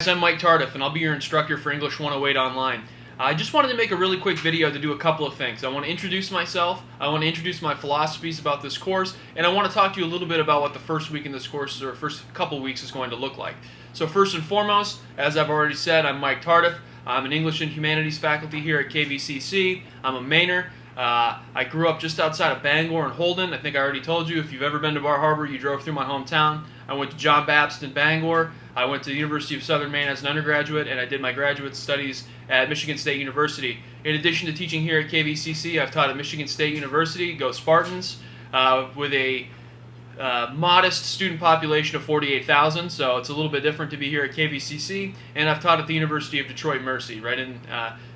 I'm Mike Tardif, and I'll be your instructor for English 108 online. I just wanted to make a really quick video to do a couple of things. I want to introduce myself, I want to introduce my philosophies about this course, and I want to talk to you a little bit about what the first week in this course, or first couple weeks, is going to look like. So first and foremost, as I've already said, I'm Mike Tardif. I'm an English and Humanities faculty here at KVCC. I'm a Mainer. I grew up just outside of Bangor and Holden. I think I already told you, if you've ever been to Bar Harbor, you drove through my hometown. I went to John Baptist in Bangor. I went to the University of Southern Maine as an undergraduate, and I did my graduate studies at Michigan State University. In addition to teaching here at KVCC, I've taught at Michigan State University, go Spartans, with a modest student population of 48,000, so it's a little bit different to be here at KVCC. And I've taught at the University of Detroit Mercy, right in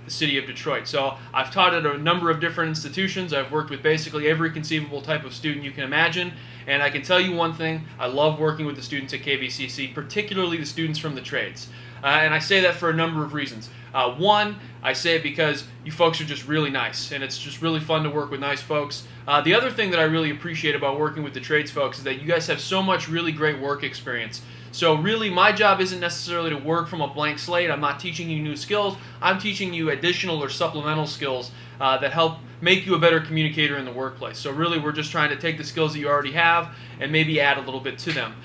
the city of Detroit. So I've taught at a number of different institutions. I've worked with basically every conceivable type of student you can imagine. And I can tell you one thing, I love working with the students at KVCC, particularly the students from the trades. And I say that for a number of reasons. One, I say it because you folks are just really nice, and it's just really fun to work with nice folks. The other thing that I really appreciate about working with the trades folks is that you guys have so much really great work experience. So really, my job isn't necessarily to work from a blank slate. I'm not teaching you new skills. I'm teaching you additional or supplemental skills that help make you a better communicator in the workplace. So really, we're just trying to take the skills that you already have and maybe add a little bit to them.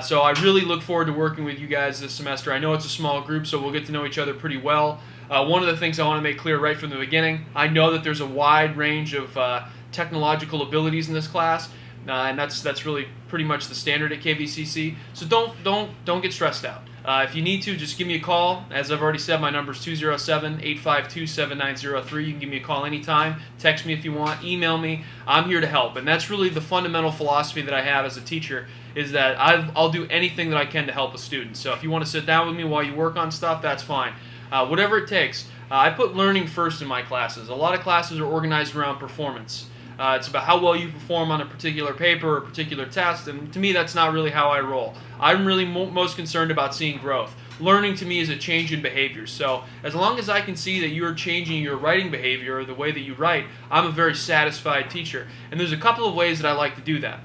So I really look forward to working with you guys this semester. I know it's a small group, so we'll get to know each other pretty well. One of the things I want to make clear right from the beginning, I know that there's a wide range of technological abilities in this class, and that's really pretty much the standard at KVCC. So don't get stressed out. If you need to, just give me a call. As I've already said, my number is 207-852-7903. You can give me a call anytime. Text me if you want. Email me. I'm here to help. And that's really the fundamental philosophy that I have as a teacher, is that I'll do anything that I can to help a student. So if you want to sit down with me while you work on stuff, that's fine. Whatever it takes. I put learning first in my classes. A lot of classes are organized around performance. It's about how well you perform on a particular paper or a particular test, and to me that's not really how I roll. I'm really most concerned about seeing growth. Learning to me is a change in behavior, so as long as I can see that you're changing your writing behavior or the way that you write, I'm a very satisfied teacher. And there's a couple of ways that I like to do that.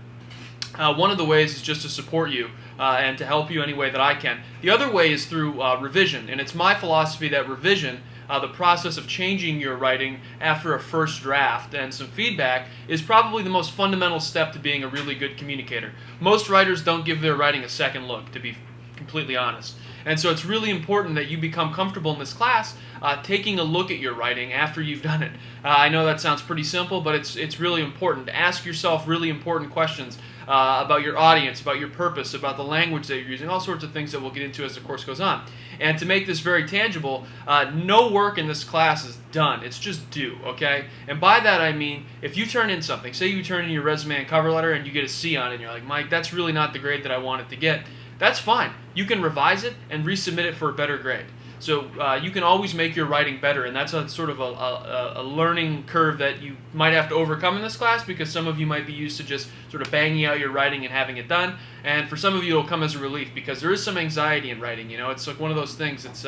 One of the ways is just to support you and to help you any way that I can. The other way is through revision, and it's my philosophy that revision, the process of changing your writing after a first draft and some feedback, is probably the most fundamental step to being a really good communicator. Most writers don't give their writing a second look, to be completely honest. And so it's really important that you become comfortable in this class taking a look at your writing after you've done it. I know that sounds pretty simple, but it's really important to ask yourself really important questions about your audience, about your purpose, about the language that you're using, all sorts of things that we'll get into as the course goes on. And to make this very tangible, no work in this class is done. It's just due, okay? And by that I mean, if you turn in something, say you turn in your resume and cover letter and you get a C on it, and you're like, Mike, that's really not the grade that I wanted to get, that's fine. You can revise it and resubmit it for a better grade. So you can always make your writing better, and that's a sort of a learning curve that you might have to overcome in this class, because some of you might be used to just sort of banging out your writing and having it done, and for some of you it'll come as a relief, because there is some anxiety in writing. You know, it's like one of those things. It's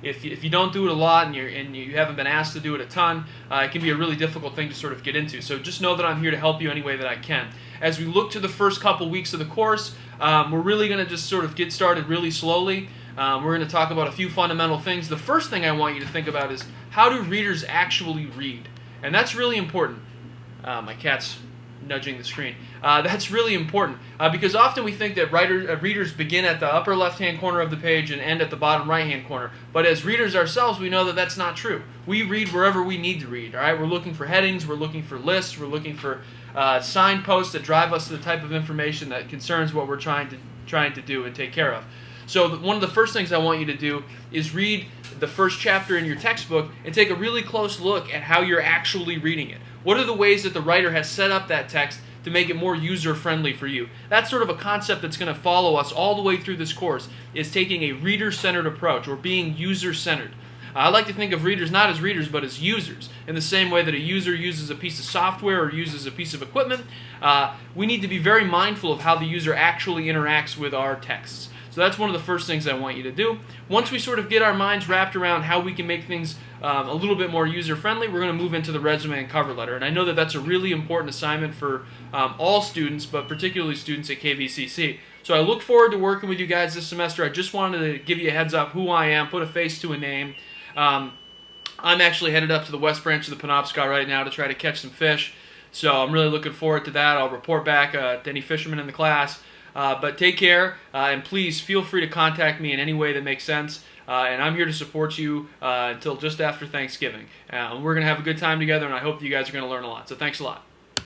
if you don't do it a lot and you haven't been asked to do it a ton, it can be a really difficult thing to sort of get into. So just know that I'm here to help you any way that I can. As we look to the first couple weeks of the course, we're really going to just sort of get started really slowly. We're going to talk about a few fundamental things. The first thing I want you to think about is, how do readers actually read? And that's really important. My cat's nudging the screen. That's really important because often we think that readers begin at the upper left-hand corner of the page and end at the bottom right-hand corner. But as readers ourselves, we know that that's not true. We read wherever we need to read. All right? We're looking for headings. We're looking for lists. We're looking for signposts that drive us to the type of information that concerns what we're trying to do and take care of. So one of the first things I want you to do is read the first chapter in your textbook and take a really close look at how you're actually reading it. What are the ways that the writer has set up that text to make it more user-friendly for you? That's sort of a concept that's going to follow us all the way through this course, is taking a reader-centered approach, or being user-centered. I like to think of readers not as readers, but as users. In the same way that a user uses a piece of software or uses a piece of equipment, we need to be very mindful of how the user actually interacts with our texts. So that's one of the first things I want you to do. Once we sort of get our minds wrapped around how we can make things a little bit more user-friendly, we're going to move into the resume and cover letter. And I know that that's a really important assignment for all students, but particularly students at KVCC. So I look forward to working with you guys this semester. I just wanted to give you a heads up who I am, put a face to a name. I'm actually headed up to the West Branch of the Penobscot right now to try to catch some fish. So I'm really looking forward to that. I'll report back to any fishermen in the class. But take care, and please feel free to contact me in any way that makes sense. And I'm here to support you until just after Thanksgiving. We're going to have a good time together, and I hope that you guys are going to learn a lot. So thanks a lot.